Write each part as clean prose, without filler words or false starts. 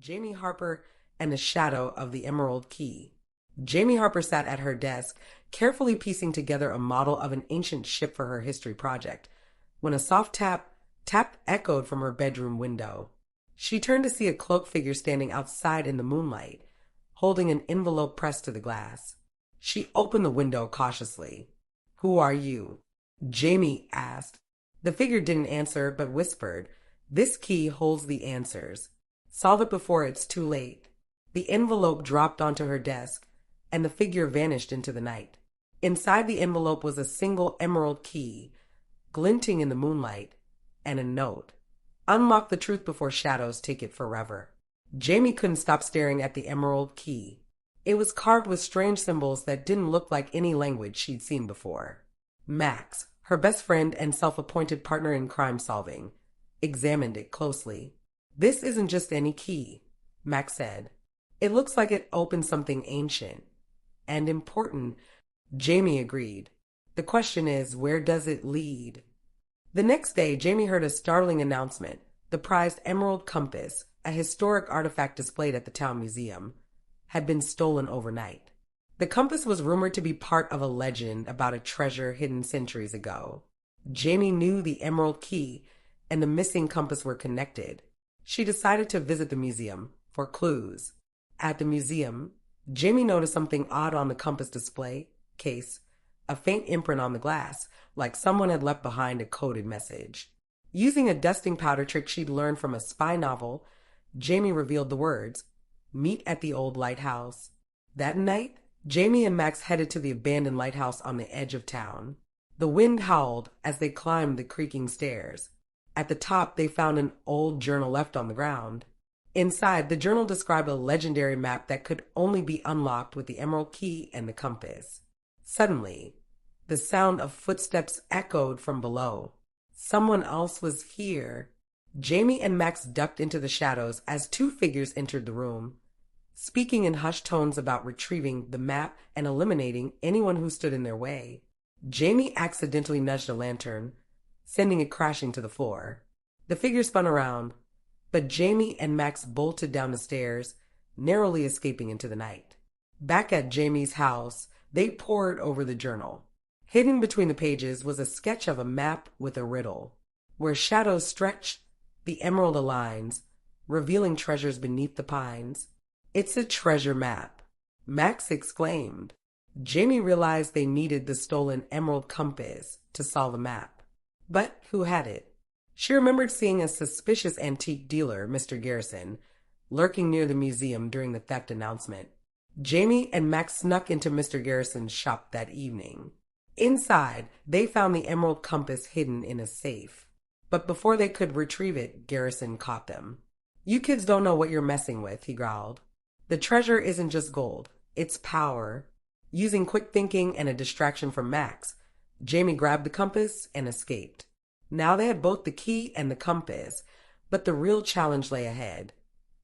Jamie Harper and the Shadow of the Emerald Key. Jamie Harper sat at her desk, carefully piecing together a model of an ancient ship for her history project, when a soft tap echoed from her bedroom window. She turned to see a cloaked figure standing outside in the moonlight, holding an envelope pressed to the glass. She opened the window cautiously. "Who are you?" Jamie asked. The figure didn't answer, but whispered, "This key holds the answers. Solve it before it's too late." The envelope dropped onto her desk, and the figure vanished into the night. Inside the envelope was a single emerald key, glinting in the moonlight, and a note. "Unlock the truth before shadows take it forever." Jamie couldn't stop staring at the emerald key. It was carved with strange symbols that didn't look like any language she'd seen before. Max, her best friend and self-appointed partner in crime solving, examined it closely. "This isn't just any key," Max said. "It looks like it opens something ancient and important." Jamie agreed. "The question is, where does it lead?" The next day, Jamie heard a startling announcement. The prized emerald compass, a historic artifact displayed at the town museum, had been stolen overnight. The compass was rumored to be part of a legend about a treasure hidden centuries ago. Jamie knew the emerald key and the missing compass were connected. She decided to visit the museum for clues. At the museum, Jamie noticed something odd on the compass display case, a faint imprint on the glass, like someone had left behind a coded message. Using a dusting powder trick she'd learned from a spy novel, Jamie revealed the words, "Meet at the old lighthouse." That night, Jamie and Max headed to the abandoned lighthouse on the edge of town. The wind howled as they climbed the creaking stairs. At the top, they found an old journal left on the ground. Inside, the journal described a legendary map that could only be unlocked with the emerald key and the compass. Suddenly, the sound of footsteps echoed from below. Someone else was here. Jamie and Max ducked into the shadows as two figures entered the room, speaking in hushed tones about retrieving the map and eliminating anyone who stood in their way. Jamie accidentally nudged a lantern, sending it crashing to the floor. The figure spun around, but Jamie and Max bolted down the stairs, narrowly escaping into the night. Back at Jamie's house, they pored over the journal. Hidden between the pages was a sketch of a map with a riddle. Where shadows stretch, the emerald aligns, revealing treasures beneath the pines. "It's a treasure map," Max exclaimed. Jamie realized they needed the stolen emerald compass to solve the map. But who had it? She remembered seeing a suspicious antique dealer, Mr. Garrison, lurking near the museum during the theft announcement. Jamie and Max snuck into Mr. Garrison's shop that evening. Inside, they found the emerald compass hidden in a safe. But before they could retrieve it, Garrison caught them. "You kids don't know what you're messing with," he growled. "The treasure isn't just gold, it's power." Using quick thinking and a distraction from Max, Jamie grabbed the compass and escaped. Now they had both the key and the compass, but the real challenge lay ahead: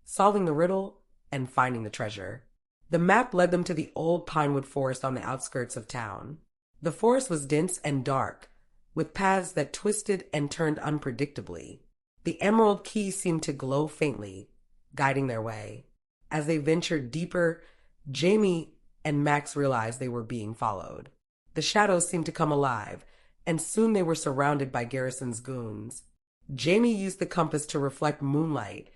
solving the riddle and finding the treasure. The map led them to the old pinewood forest on the outskirts of town. The forest was dense and dark, with paths that twisted and turned unpredictably. The emerald key seemed to glow faintly, guiding their way. As they ventured deeper, Jamie and Max realized they were being followed. The shadows seemed to come alive, and soon they were surrounded by Garrison's goons. Jamie used the compass to reflect moonlight,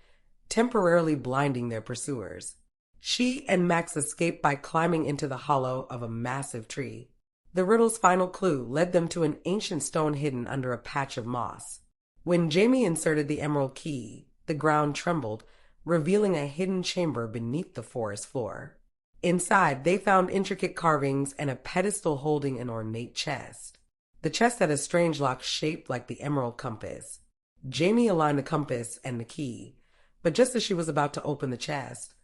temporarily blinding their pursuers. She and Max escaped by climbing into the hollow of a massive tree. The riddle's final clue led them to an ancient stone hidden under a patch of moss. When Jamie inserted the emerald key, the ground trembled, revealing a hidden chamber beneath the forest floor. Inside, they found intricate carvings and a pedestal holding an ornate chest. The chest had a strange lock shaped like the emerald compass. Jamie aligned the compass and the key, but just as she was about to open the chest,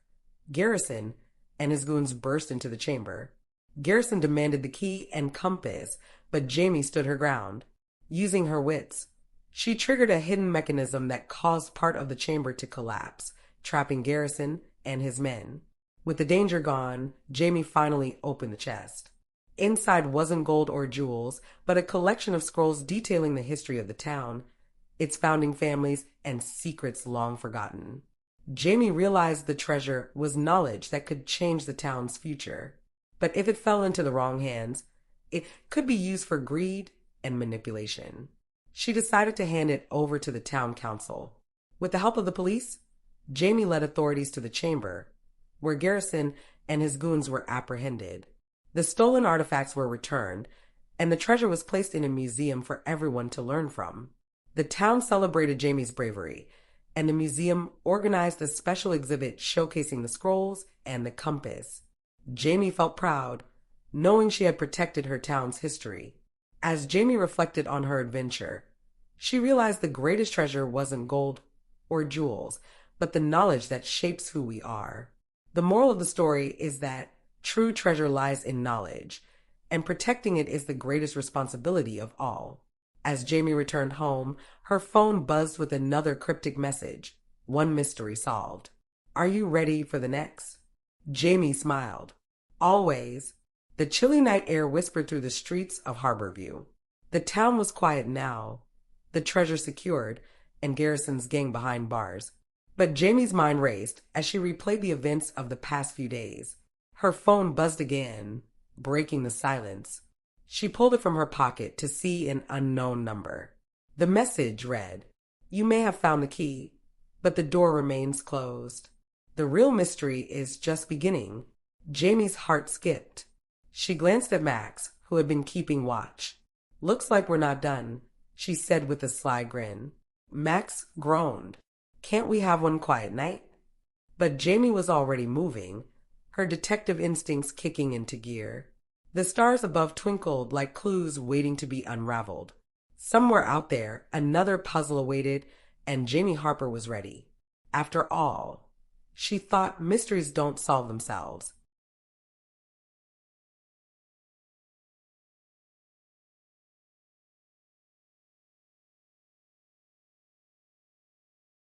Garrison and his goons burst into the chamber. Garrison demanded the key and compass, but Jamie stood her ground. Using her wits, she triggered a hidden mechanism that caused part of the chamber to collapse, trapping Garrison and his men. With the danger gone, Jamie finally opened the chest. Inside wasn't gold or jewels, but a collection of scrolls detailing the history of the town, its founding families, and secrets long forgotten. Jamie realized the treasure was knowledge that could change the town's future. But if it fell into the wrong hands, it could be used for greed and manipulation. She decided to hand it over to the town council. With the help of the police, Jamie led authorities to the chamber, where Garrison and his goons were apprehended. The stolen artifacts were returned, and the treasure was placed in a museum for everyone to learn from. The town celebrated Jamie's bravery, and the museum organized a special exhibit showcasing the scrolls and the compass. Jamie felt proud, knowing she had protected her town's history. As Jamie reflected on her adventure, she realized the greatest treasure wasn't gold or jewels, but the knowledge that shapes who we are. The moral of the story is that true treasure lies in knowledge, and protecting it is the greatest responsibility of all. As Jamie returned home, her phone buzzed with another cryptic message, one mystery solved. Are you ready for the next? Jamie smiled. Always. The chilly night air whispered through the streets of Harborview. The town was quiet now, the treasure secured, and Garrison's gang behind bars. But Jamie's mind raced as she replayed the events of the past few days. Her phone buzzed again, breaking the silence. She pulled it from her pocket to see an unknown number. The message read, "You may have found the key, but the door remains closed. The real mystery is just beginning." Jamie's heart skipped. She glanced at Max, who had been keeping watch. "Looks like we're not done," she said with a sly grin. Max groaned. "Can't we have one quiet night?" But Jamie was already moving, her detective instincts kicking into gear. The stars above twinkled like clues waiting to be unraveled. Somewhere out there, another puzzle awaited, and Jamie Harper was ready. After all, she thought, mysteries don't solve themselves.